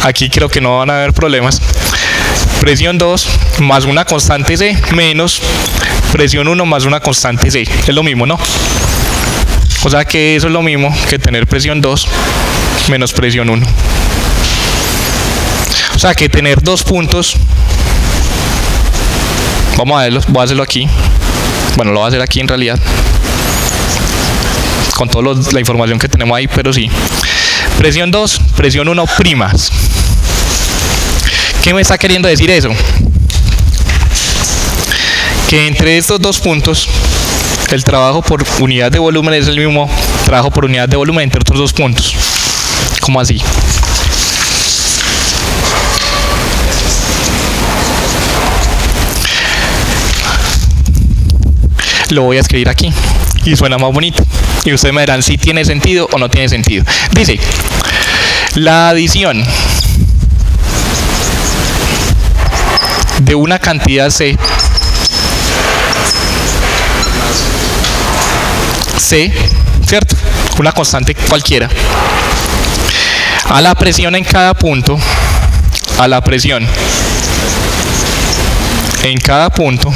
aquí creo que no van a haber problemas. Presión 2 más una constante C menos presión 1 más una constante C. Es lo mismo, ¿no? O sea que eso es lo mismo que tener presión 2 menos presión 1. O sea que tener dos puntos, vamos a verlo, voy a hacerlo aquí. Bueno, lo voy a hacer aquí en realidad, con toda la información que tenemos ahí, pero sí. Presión 2, presión 1 primas. ¿Qué me está queriendo decir eso? Que entre estos dos puntos, el trabajo por unidad de volumen es el mismo trabajo por unidad de volumen entre otros dos puntos. ¿Cómo así? Lo voy a escribir aquí y suena más bonito. Y ustedes me dirán si tiene sentido o no tiene sentido. Dice, la adición de una cantidad C, ¿cierto? Una constante cualquiera, a la presión en cada punto, a la presión en cada punto,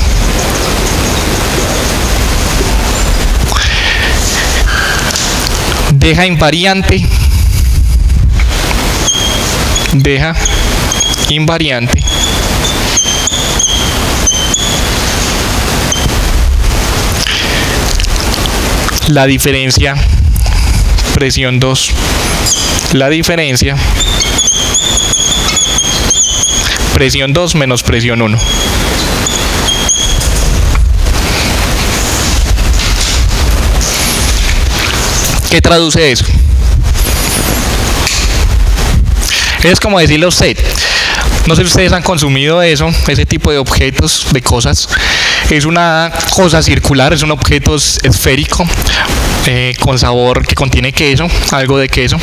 deja invariante la diferencia presión 2, la diferencia presión 2 menos presión 1. ¿Qué traduce eso? Es como decirle a usted, no sé si ustedes han consumido eso, ese tipo de objetos, de cosas. Es una cosa circular, es un objeto esférico con sabor que contiene queso, algo de queso.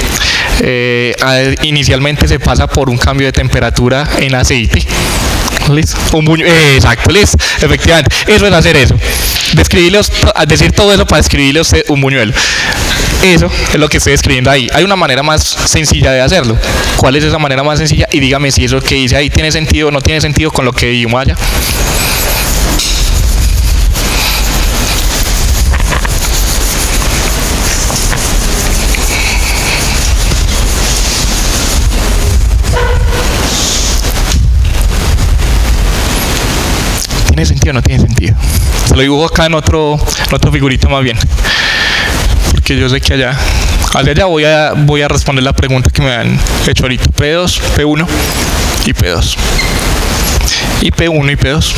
Inicialmente se pasa por un cambio de temperatura en aceite. ¿Listo? Exacto, listo, efectivamente. Eso es hacer eso. Decir todo eso para describirle a usted un buñuelo. Eso es lo que estoy escribiendo ahí. Hay una manera más sencilla de hacerlo. ¿Cuál es esa manera más sencilla? Y dígame si eso que dice ahí tiene sentido o no tiene sentido con lo que vimos allá. ¿Tiene sentido o no tiene sentido? Se lo dibujo acá en otro figurito más bien. Porque yo sé que allá voy a responder la pregunta que me han hecho ahorita. P2, P1 y P2. Y P1 y P2.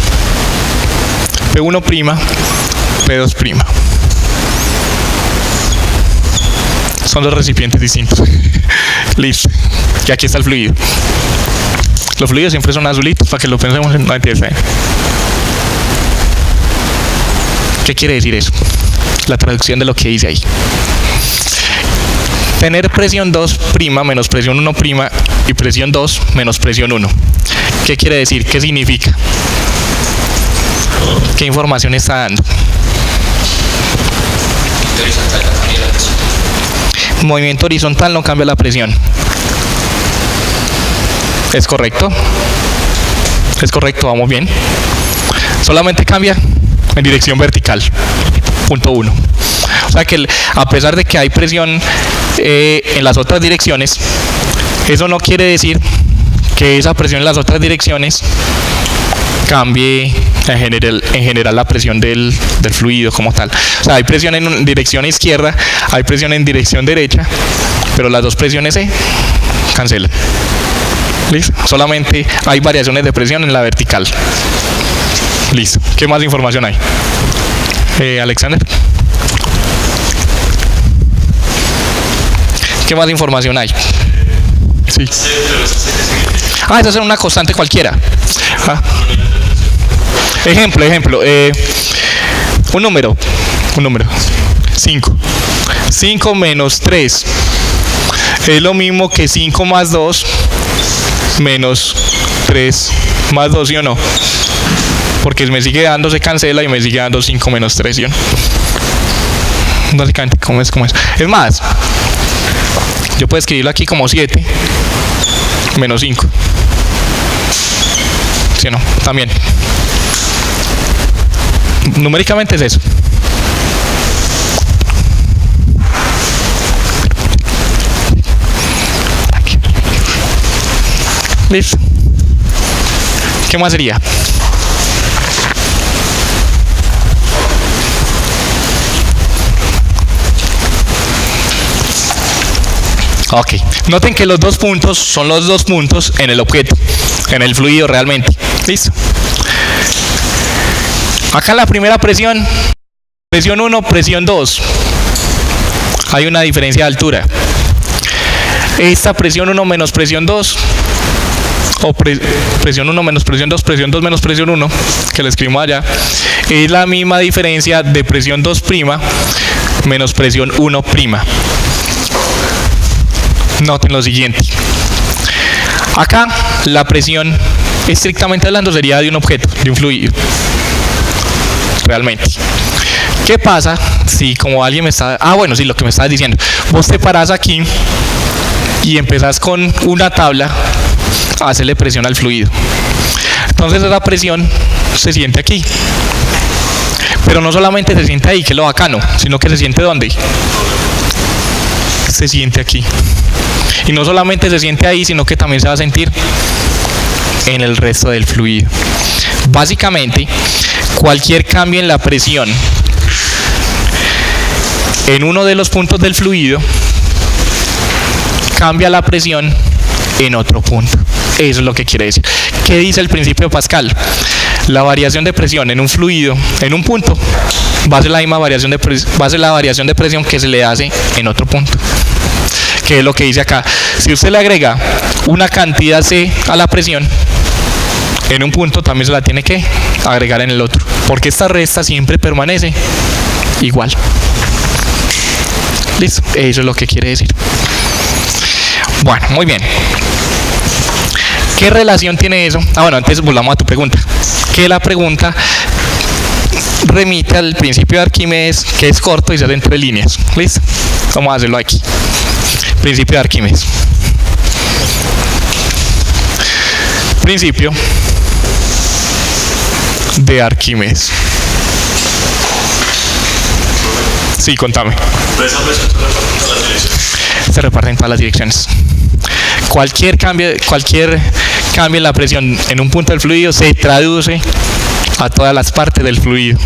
P1 prima, P2 prima. Son dos recipientes distintos. Listo. Y aquí está el fluido. Los fluidos siempre son azulitos para que lo pensemos en la entidad. ¿Qué quiere decir eso? La traducción de lo que dice ahí. Tener presión 2 prima menos presión 1 prima y presión 2 menos presión 1. ¿Qué quiere decir? ¿Qué significa? ¿Qué información está dando? Movimiento horizontal no cambia la presión. ¿Es correcto? Es correcto, vamos bien. Solamente cambia en dirección vertical. Punto 1. O sea que a pesar de que hay presión en las otras direcciones, eso no quiere decir que esa presión en las otras direcciones cambie en general la presión del fluido como tal. O sea, hay presión en dirección izquierda, hay presión en dirección derecha, pero las dos presiones se cancelan. ¿Listo? Solamente hay variaciones de presión en la vertical. Listo. ¿Qué más información hay? Alexander. ¿Qué más información hay? Sí. Esa es una constante cualquiera. Ejemplo. Un número. 5. 5 menos 3 es lo mismo que 5 más 2 menos 3 más 2, ¿sí o no? Porque me sigue dando, se cancela y me sigue dando 5 menos 3, ¿sí? Básicamente, ¿cómo es? Es más, Yo puedo escribirlo aquí como 7 menos 5. ¿Sí o no? También. Numéricamente es eso. ¿Listo? ¿Qué más sería? Ok, noten que los 2 puntos son los 2 puntos en el objeto, en el fluido realmente. ¿Listo? Acá en la primera presión, presión 1, presión 2, hay una diferencia de altura. Esta presión 1 menos presión 2, o presión 1 menos presión 2 menos presión 1, que le escribimos allá, es la misma diferencia de presión 2' menos presión 1'. Noten lo siguiente. Acá la presión, estrictamente hablando, sería de un objeto, de un fluido. Realmente. ¿Qué pasa si, como alguien me está... bueno, sí, lo que me estabas diciendo. Vos te parás aquí y empezás con una tabla a hacerle presión al fluido. Entonces esa presión se siente aquí. Pero no solamente se siente ahí, que es lo bacano, sino que se siente ¿dónde? Se siente aquí. Y no solamente se siente ahí, sino que también se va a sentir en el resto del fluido. Básicamente, cualquier cambio en la presión en uno de los puntos del fluido cambia la presión en otro punto. Eso es lo que quiere decir. ¿Qué dice el principio de Pascal? La variación de presión en un fluido, en un punto, va a ser la misma variación de va a ser la variación de presión que se le hace en otro punto. Que es lo que dice acá. Si usted le agrega una cantidad C a la presión en un punto, también se la tiene que agregar en el otro, porque esta resta siempre permanece igual. Listo, eso es lo que quiere decir. Bueno, muy bien. ¿Qué relación tiene eso? Bueno, antes volvamos a tu pregunta. Que la pregunta remite al principio de Arquímedes, que es corto y sale entre líneas. ¿Listo? Vamos a hacerlo aquí. Principio de Arquímedes. Principio de Arquímedes. Sí, contame. Se reparten todas las direcciones. Cualquier cambio en la presión en un punto del fluido se traduce a todas las partes del fluido.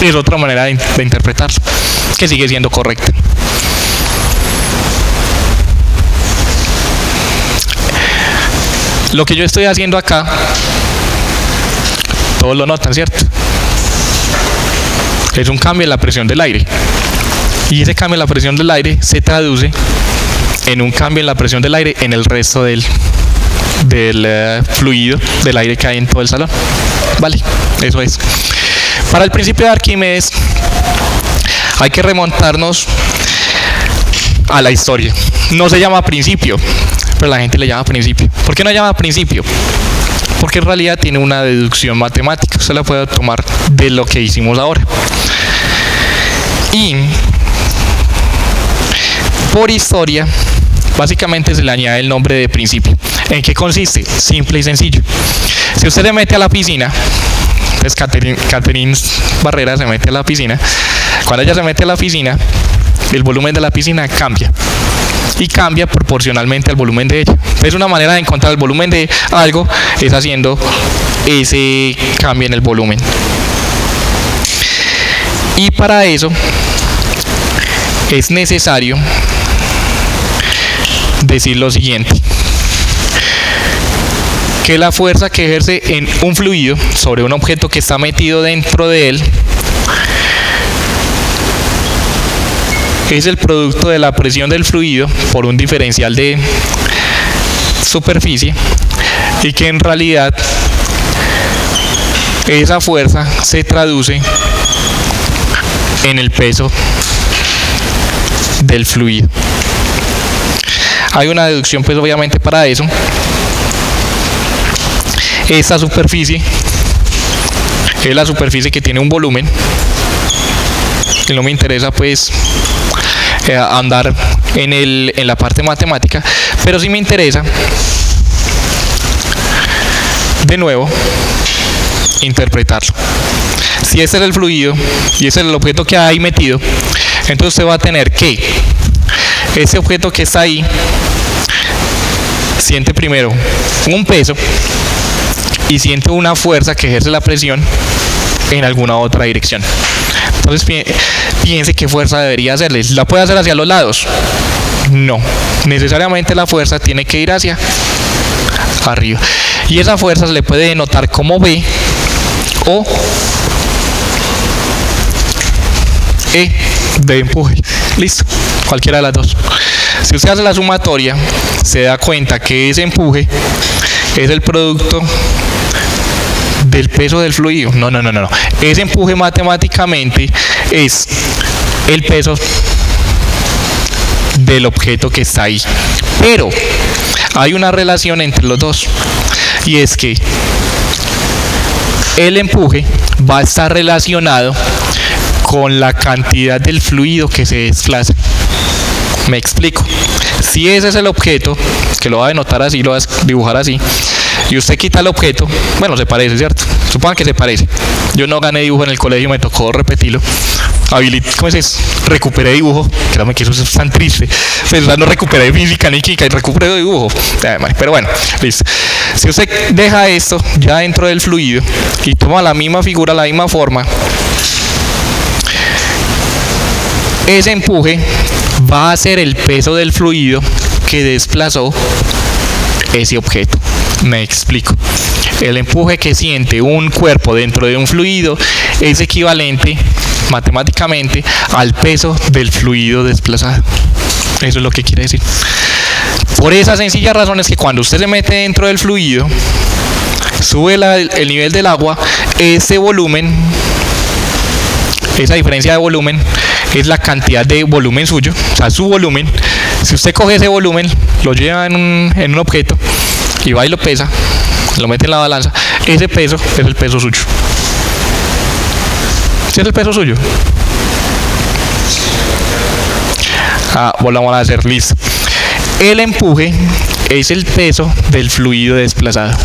Es otra manera de interpretarlo, que sigue siendo correcta. Lo que yo estoy haciendo acá, todos lo notan, ¿cierto? Es un cambio en la presión del aire. Y ese cambio en la presión del aire se traduce en un cambio en la presión del aire en el resto del fluido, del aire que hay en todo el salón. Vale, eso es. Para el principio de Arquímedes hay que remontarnos a la historia. No se llama principio, pero la gente le llama principio. ¿Por qué no llama principio? Porque en realidad tiene una deducción matemática. Usted la puede tomar de lo que hicimos ahora. Y por historia, básicamente se le añade el nombre de principio. ¿En qué consiste? Simple y sencillo. Si usted se mete a la piscina, entonces Catherine Barrera se mete a la piscina. Cuando ella se mete a la piscina, el volumen de la piscina cambia. Y cambia proporcionalmente al volumen de ella. Entonces una manera de encontrar el volumen de algo es haciendo ese cambio en el volumen. Y para eso es necesario decir lo siguiente: que la fuerza que ejerce en un fluido sobre un objeto que está metido dentro de él es el producto de la presión del fluido por un diferencial de superficie, y que en realidad esa fuerza se traduce en el peso del fluido. Hay una deducción pues obviamente para eso. Esta superficie es la superficie que tiene un volumen, que no me interesa pues andar en la parte matemática, pero sí me interesa, de nuevo, interpretarlo. Si ese es el fluido y ese es el objeto que hay metido, entonces usted va a tener que ese objeto que está ahí siente primero un peso y siente una fuerza que ejerce la presión en alguna otra dirección. Entonces piense qué fuerza debería hacerle. ¿La puede hacer hacia los lados? No, necesariamente la fuerza tiene que ir hacia arriba, y esa fuerza se le puede denotar como B o E de empuje. Listo, cualquiera de las dos. Si usted hace la sumatoria, se da cuenta que ese empuje es el producto del peso del fluido. No. Ese empuje matemáticamente es el peso del objeto que está ahí. Pero hay una relación entre los dos, y es que el empuje va a estar relacionado con la cantidad del fluido que se desplaza. Me explico. Si ese es el objeto, que lo va a denotar así, lo va a dibujar así, y usted quita el objeto, bueno, se parece, ¿cierto? Supongan que se parece. Yo no gané dibujo en el colegio, me tocó repetirlo. ¿Cómo es eso? Recuperé dibujo. Créame que eso es tan triste. Pues, no recuperé física ni química, y recuperé dibujo. Pero bueno, listo. Si usted deja esto ya dentro del fluido y toma la misma figura, la misma forma, ese empuje va a ser el peso del fluido que desplazó ese objeto. Me explico. El empuje que siente un cuerpo dentro de un fluido es equivalente matemáticamente al peso del fluido desplazado. Eso es lo que quiere decir. Por esa sencilla razón es que cuando usted se mete dentro del fluido, sube el nivel del agua, ese volumen, esa diferencia de volumen es la cantidad de volumen suyo, o sea, su volumen. Si usted coge ese volumen, lo lleva en un objeto y va y lo pesa, lo mete en la balanza, ese peso es el peso suyo. ¿Sí es el peso suyo? Volvamos a hacer, listo. El empuje es el peso del fluido desplazado.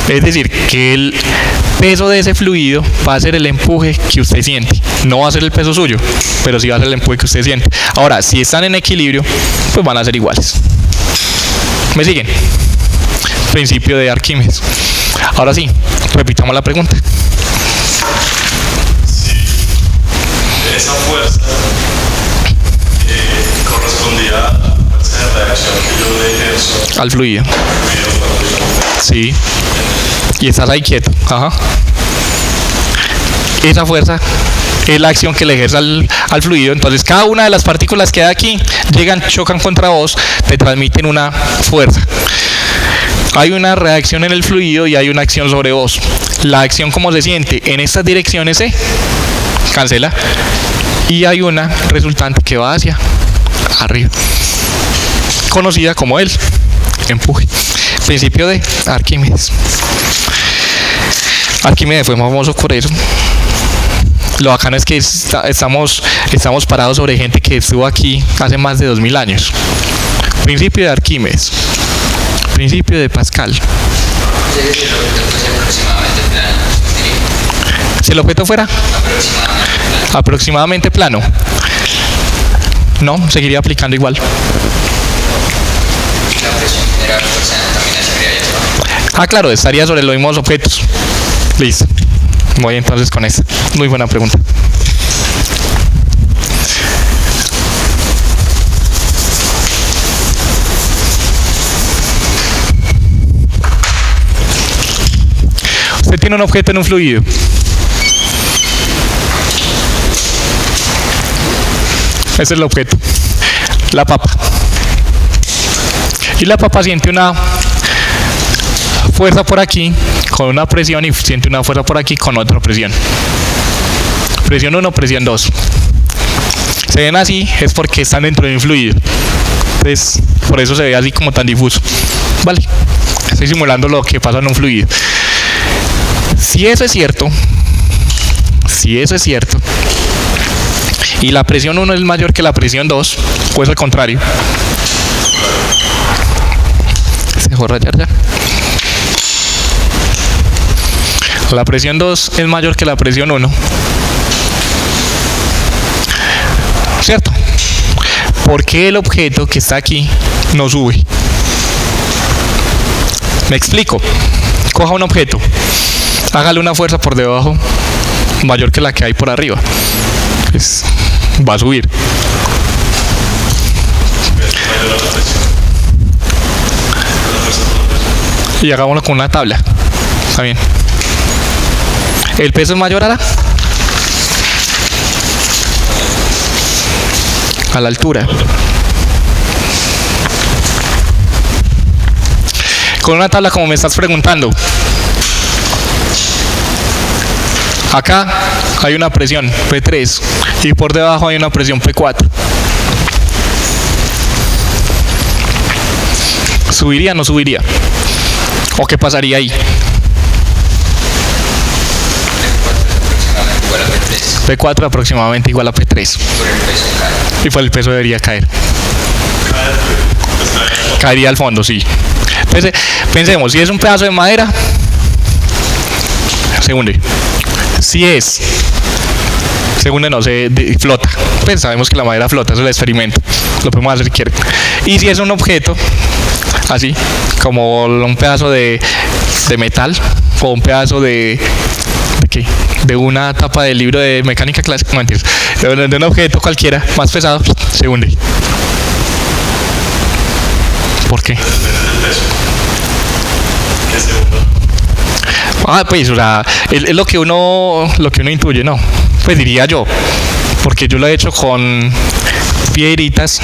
Es decir, que el peso de ese fluido va a ser el empuje que usted siente. No va a ser el peso suyo, pero sí va a ser el empuje que usted siente. Ahora, si están en equilibrio, pues van a ser iguales. ¿Me siguen? Principio de Arquímedes. Ahora sí, repitamos la pregunta. Sí, esa fuerza correspondía a la fuerza de reacción que yo le ejerzo al fluido. Sí. Y estás ahí quieto. Ajá. Esa fuerza es la acción que le ejerce al fluido. Entonces cada una de las partículas que hay aquí llegan, chocan contra vos, te transmiten una fuerza. Hay una reacción en el fluido y hay una acción sobre vos. La acción, como se siente en estas direcciones, se cancela, y hay una resultante que va hacia arriba, conocida como el empuje. Principio de Arquímedes. Arquímedes fue famoso por eso. Lo bacano es que estamos parados sobre gente que estuvo aquí hace más de 2000 años. Principio de Arquímedes. Principio de Pascal. Si el objeto fuera aproximadamente plano, no, seguiría aplicando igual. Claro, estaría sobre los mismos objetos. Listo. Voy entonces con esta. Muy buena pregunta. Usted tiene un objeto en un fluido. Ese es el objeto. La papa. Y la papa siente una fuerza por aquí con una presión y siente una fuerza por aquí con otra presión. Presión 1, presión 2. Se ven así es porque están dentro de un fluido. Entonces, por eso se ve así como tan difuso. Vale, estoy simulando lo que pasa en un fluido. Si eso es cierto, y la presión 1 es mayor que la presión 2, pues al contrario. Se dejó rayar ya. La presión 2 es mayor que la presión 1. ¿Cierto? ¿Por qué el objeto que está aquí no sube? Me explico. Coja un objeto, hágale una fuerza por debajo mayor que la que hay por arriba. Pues va a subir. Y hagámoslo con una tabla. Está bien. ¿El peso es mayor a la altura? Con una tabla como me estás preguntando. Acá hay una presión P3 y por debajo hay una presión P4. ¿Subiría o no subiría? ¿O qué pasaría ahí? P4 aproximadamente igual a P3. Y por el peso debería caer. Caería al fondo, sí. Entonces, pensemos, si es un pedazo de madera, se hunde. Si es, se hunde, no, flota. Pues sabemos que la madera flota, eso es el experimento. Lo podemos hacer si quieren. Y si es un objeto, así, como un pedazo de metal, o un pedazo ¿de qué? De una tapa del libro de mecánica clásica, no mentiras, de un objeto cualquiera más pesado, se hunde. ¿Por qué? Pues, o sea, es lo que uno intuye, ¿no? Pues diría yo, porque yo lo he hecho con piedritas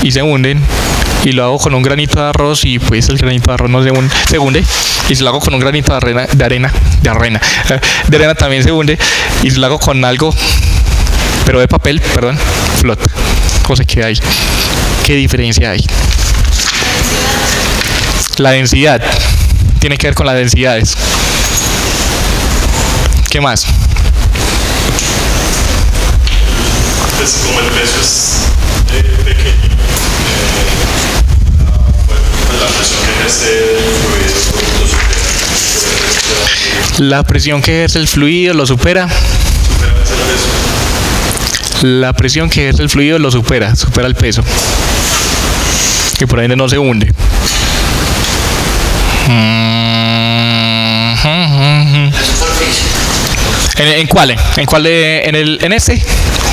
y se hunden, y lo hago con un granito de arroz y pues el granito de arroz no se hunde, y si lo hago con un granito de arena también se hunde, y si lo hago con algo, pero de papel, perdón, flota. ¿Cómo se queda ahí? ¿Qué diferencia hay? La densidad. Tiene que ver con las densidades. ¿Qué más? Pues como el peso es pequeño, la presión que ejerce el fluido lo supera. La presión que ejerce el fluido lo supera. La presión que ejerce el fluido lo supera el peso. Y por ende no se hunde. ¿En cuál? ¿En cuál? ¿En este?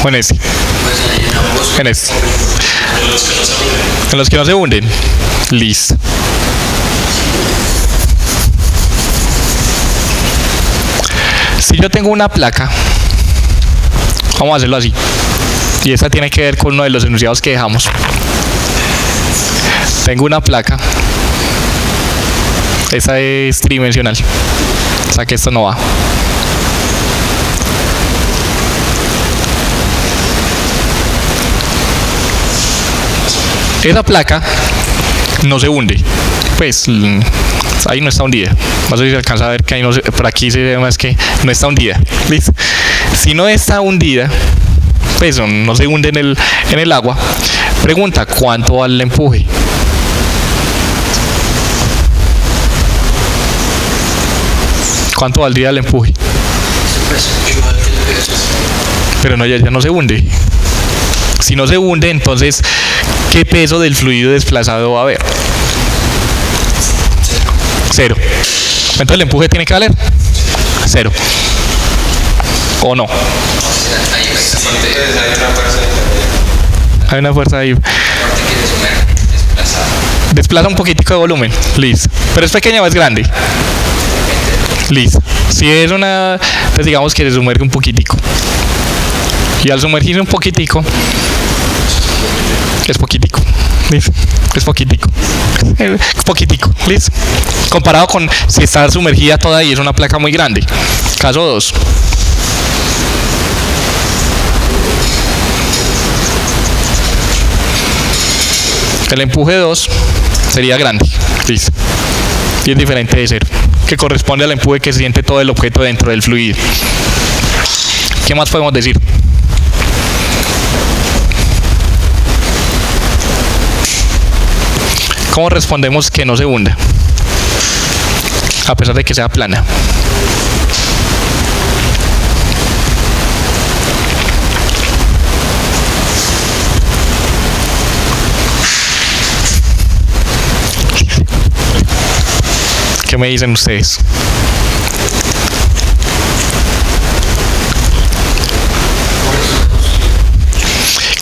¿O en ese? En este. En los que no se hunden. Listo. Si yo tengo una placa, vamos a hacerlo así. Y esta tiene que ver con uno de los enunciados que dejamos. Tengo una placa. Esa es tridimensional. O sea que esto no va. Esa placa no se hunde. Pues ahí no está hundida. Más o menos se alcanza a ver que ahí no se, por aquí se ve más que no está hundida. ¿Listo? Si no está hundida, pues no se hunde en el agua. Pregunta, ¿cuánto vale el empuje? ¿Cuánto valdría el empuje? Pero no, ya no se hunde. Si no se hunde, entonces, ¿qué peso del fluido desplazado va a haber? 0. Entonces el empuje tiene que valer 0. ¿O no? Hay una fuerza ahí. Desplaza un poquitico de volumen. Listo. Pero es pequeña o es grande. Listo. Si es una, pues digamos que se sumerge un poquitico. Y al sumergirse un poquitico, es poquitico. ¿Listo? Es poquitico. Poquitico. ¿Listo? Comparado con si está sumergida toda y es una placa muy grande. Caso 2. El empuje 2 sería grande. ¿Listo? Y es diferente de 0, que corresponde al empuje que siente todo el objeto dentro del fluido. ¿Qué más podemos decir? ¿Cómo respondemos que no se hunda? A pesar de que sea plana. ¿Qué me dicen ustedes?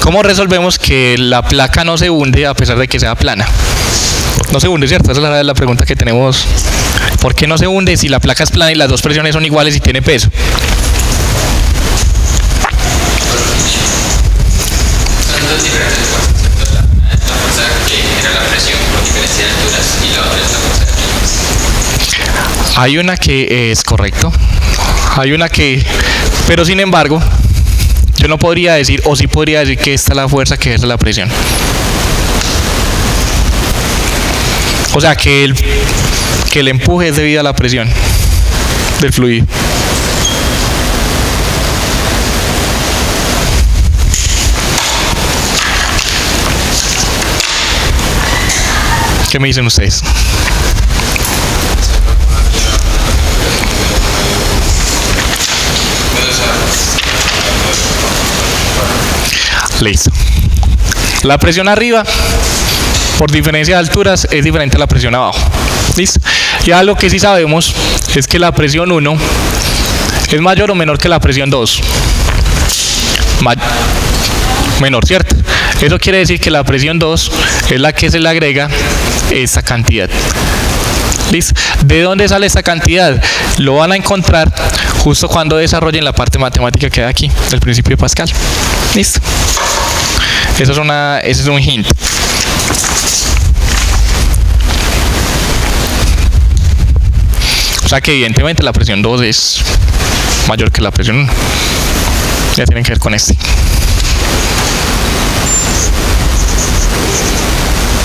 ¿Cómo resolvemos que la placa no se hunde a pesar de que sea plana? No se hunde, ¿cierto? Esa es la pregunta que tenemos. ¿Por qué no se hunde si la placa es plana y las dos presiones son iguales y tiene peso? Son dos diferentes fuerzas, ¿cierto? La fuerza que genera la presión por diferencia de alturas y la otra es la fuerza de. Hay una que es correcto. Hay una que... Pero sin embargo, yo no podría decir, o sí podría decir que esta es la fuerza que ejerce la presión. O sea, que el empuje es debido a la presión del fluido. ¿Qué me dicen ustedes? Listo. La presión arriba, por diferencia de alturas, es diferente a la presión abajo. ¿Listo? Y algo que sí sabemos es que la presión 1 es mayor o menor que la presión 2. Menor, ¿cierto? Eso quiere decir que la presión 2 es la que se le agrega esta cantidad. ¿Listo? ¿De dónde sale esta cantidad? Lo van a encontrar justo cuando desarrollen la parte matemática que hay aquí, del principio de Pascal. ¿Listo? Ese es un hint. O sea que evidentemente la presión 2 es mayor que la presión 1. Ya tienen que ver con este.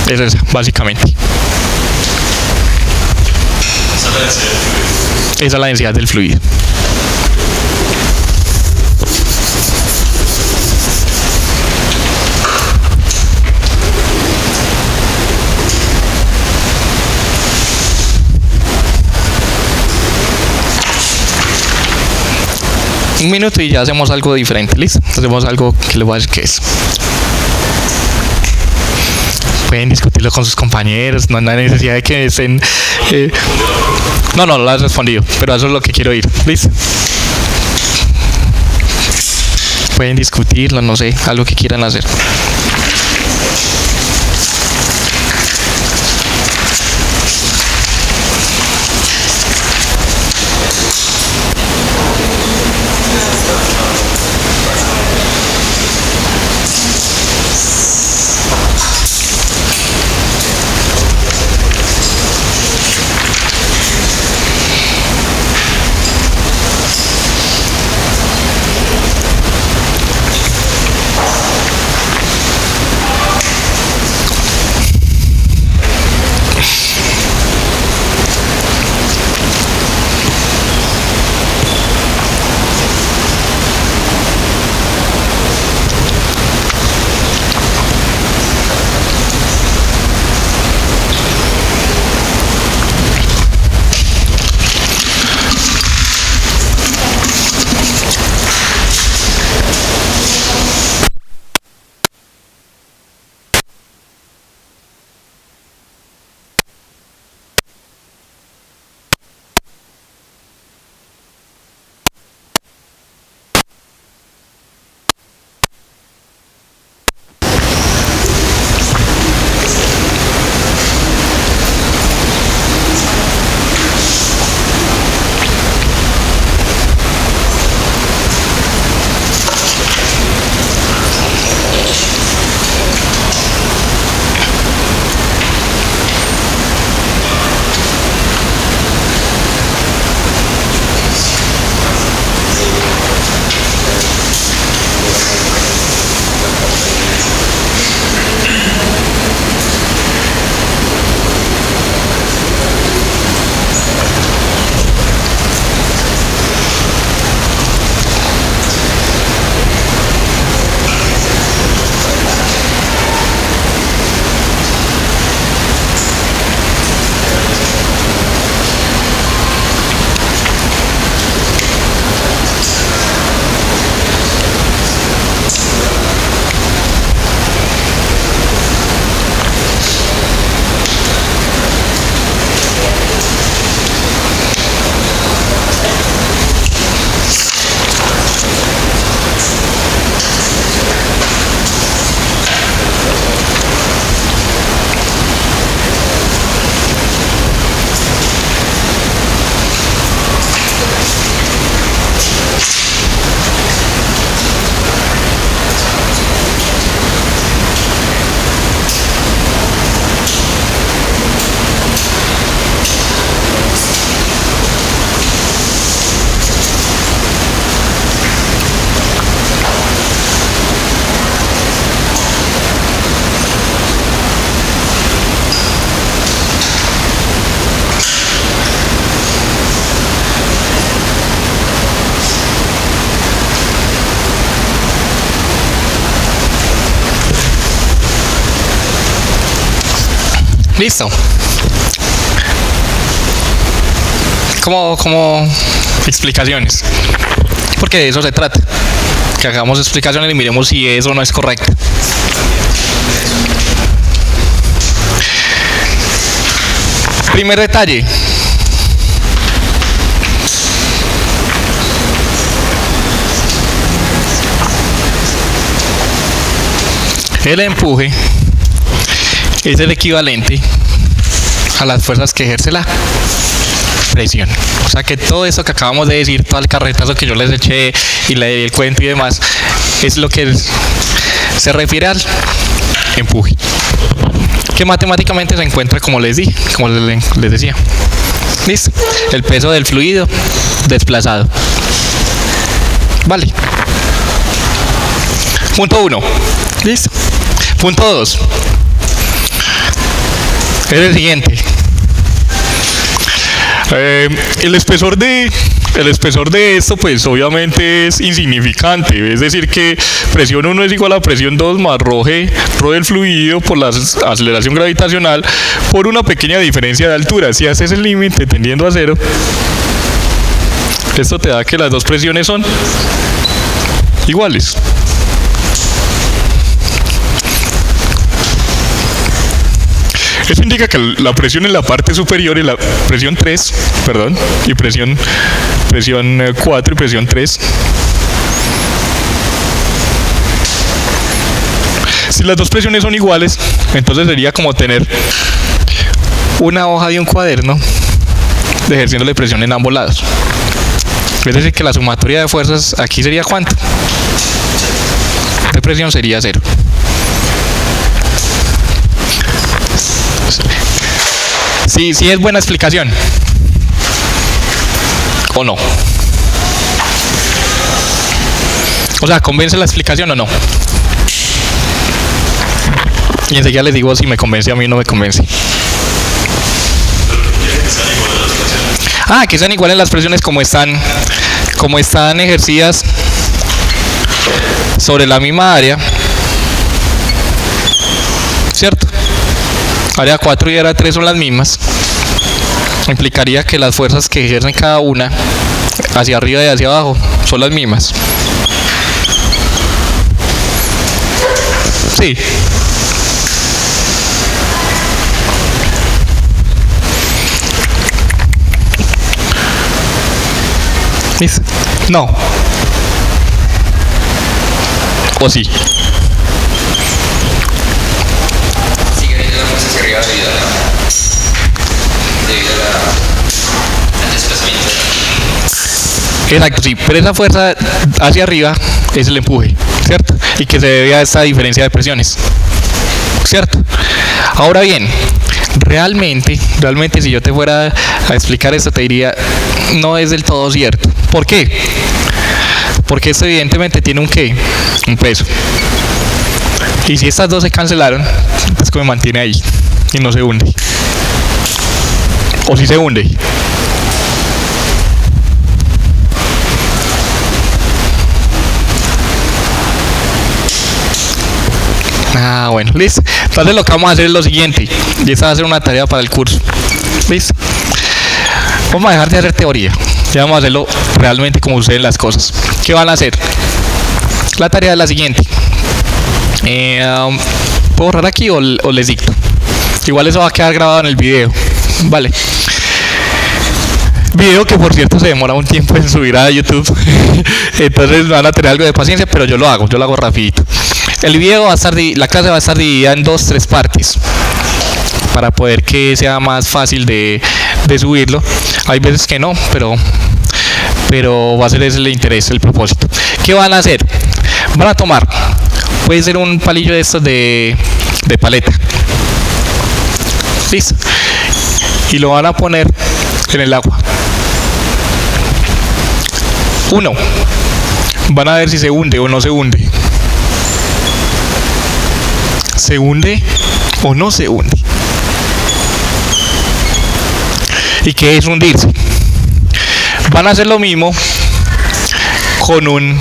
Eso es básicamente. Esa es la densidad del fluido. Un minuto y ya hacemos algo diferente, ¿listo? Hacemos algo que les voy a decir que es. Pueden discutirlo con sus compañeros, no hay necesidad de que estén... No lo has respondido, pero eso es lo que quiero oír, ¿listo? Pueden discutirlo, no sé, algo que quieran hacer. Listo. Como explicaciones. Porque de eso se trata. Que hagamos explicaciones y miremos si eso no es correcto. Primer detalle. El empuje es el equivalente a las fuerzas que ejerce la presión. O sea que todo eso que acabamos de decir, todo el carretazo que yo les eché y el cuento y demás, es lo que se refiere al empuje, que matemáticamente se encuentra, como les decía. ¿Listo? El peso del fluido desplazado. Vale. Punto 1. ¿Listo? Punto 2. Es el siguiente. El espesor de esto, pues obviamente es insignificante. Es decir que presión 1 es igual a presión 2 más ρg del fluido por la aceleración gravitacional por una pequeña diferencia de altura. Si haces el límite tendiendo a 0, esto te da que las dos presiones son iguales. Eso indica que la presión en la parte superior y la presión 3, y presión 4 y presión 3. Si las dos presiones son iguales, entonces sería como tener una hoja de un cuaderno ejerciéndole presión en ambos lados. Es decir, que la sumatoria de fuerzas aquí sería ¿cuánto? De presión sería 0. Sí es buena explicación. ¿O no? O sea, ¿convence la explicación o no? Y enseguida les digo si me convence a mí o no me convence. Que sean iguales las presiones como están ejercidas sobre la misma área. ¿Cierto? Área 4 y área 3 son las mismas. Implicaría que las fuerzas que ejercen cada una hacia arriba y hacia abajo son las mismas. Sí. No. ¿O sí? Sigue habiendo la fuerza hacia arriba debido al desplazamiento. Exacto, sí, pero esa fuerza hacia arriba es el empuje, ¿cierto? Y que se debe a esta diferencia de presiones, ¿cierto? Ahora bien, realmente si yo te fuera a explicar esto, te diría, no es del todo cierto. ¿Por qué? Porque esto evidentemente tiene un ¿qué? Un peso. Y si estas dos se cancelaron, es que me mantiene ahí y no se hunde. O si se hunde. Bueno, listo. Entonces lo que vamos a hacer es lo siguiente. Y esta va a ser una tarea para el curso. Listo. Vamos a dejar de hacer teoría. Y vamos a hacerlo realmente como suceden las cosas. ¿Qué van a hacer? La tarea es la siguiente. ¿Puedo borrar aquí o les dicto? Igual eso va a quedar grabado en el video. Vale. Video que por cierto se demora un tiempo en subir a YouTube. Entonces van a tener algo de paciencia, pero yo lo hago rapidito. El video la clase va a estar dividida en 2-3 partes para poder que sea más fácil de subirlo. Hay veces que no, pero va a ser ese el interés, el propósito. ¿Qué van a hacer? Van a tomar, puede ser un palillo de estos de paleta. Listo. Y lo van a poner en el agua. 1. Van a ver si se hunde o no se hunde. ¿Se hunde o no se hunde? ¿Y qué es hundirse? Van a hacer lo mismo con un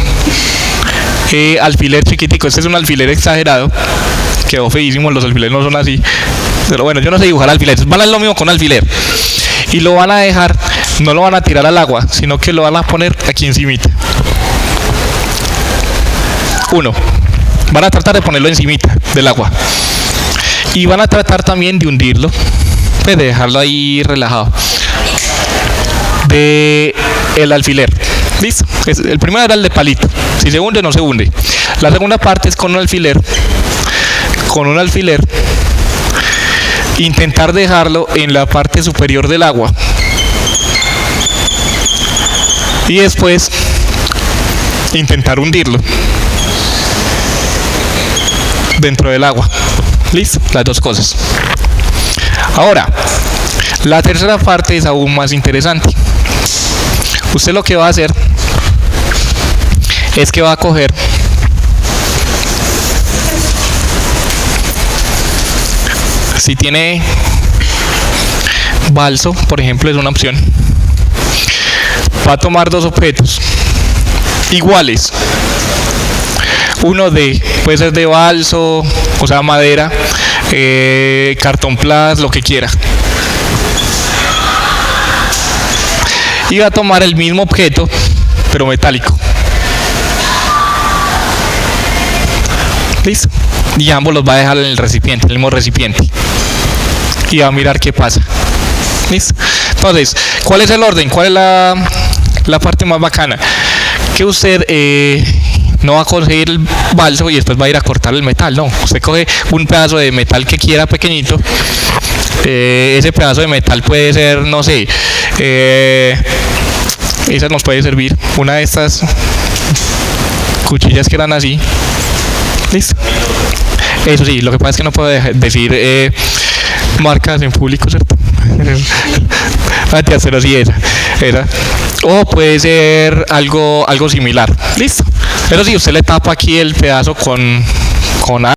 alfiler chiquitico. Este es un alfiler exagerado. Quedó feísimo, los alfileres no son así. Pero bueno, yo no sé dibujar alfileres. Van a hacer lo mismo con alfiler. Y lo van a dejar, no lo van a tirar al agua, sino que lo van a poner aquí encimita. Uno, van a tratar de ponerlo encimita del agua. Y van a tratar también de hundirlo, pues de dejarlo ahí relajado. De el alfiler. ¿Listo? El primero era el de palito. Si se hunde, no se hunde. La segunda parte es con un alfiler. Con un alfiler. Intentar dejarlo en la parte superior del agua. Y después intentar hundirlo dentro del agua. ¿Listo? Las dos cosas. Ahora, la tercera parte es aún más interesante. Usted lo que va a hacer es que va a coger si tiene balso, por ejemplo, es una opción. Va a tomar dos objetos iguales. Uno puede ser de balso, o sea, madera, cartón plas, lo que quiera. Y va a tomar el mismo objeto, pero metálico. ¿Listo? Y ambos los va a dejar en el recipiente, en el mismo recipiente. Y va a mirar qué pasa. ¿Listo? Entonces, ¿cuál es el orden? ¿Cuál es la parte más bacana? Que usted no va a conseguir el balso y después va a ir a cortar el metal. No, usted coge un pedazo de metal que quiera pequeñito. Ese pedazo de metal puede ser, no sé, esa nos puede servir. Una de estas cuchillas que eran así. ¿Listo? Eso sí, lo que pasa es que no puedo decir marcas en público, ¿cierto? Pero sí, esa. O puede ser algo similar. ¿Listo? Pero sí, usted le tapa aquí el pedazo con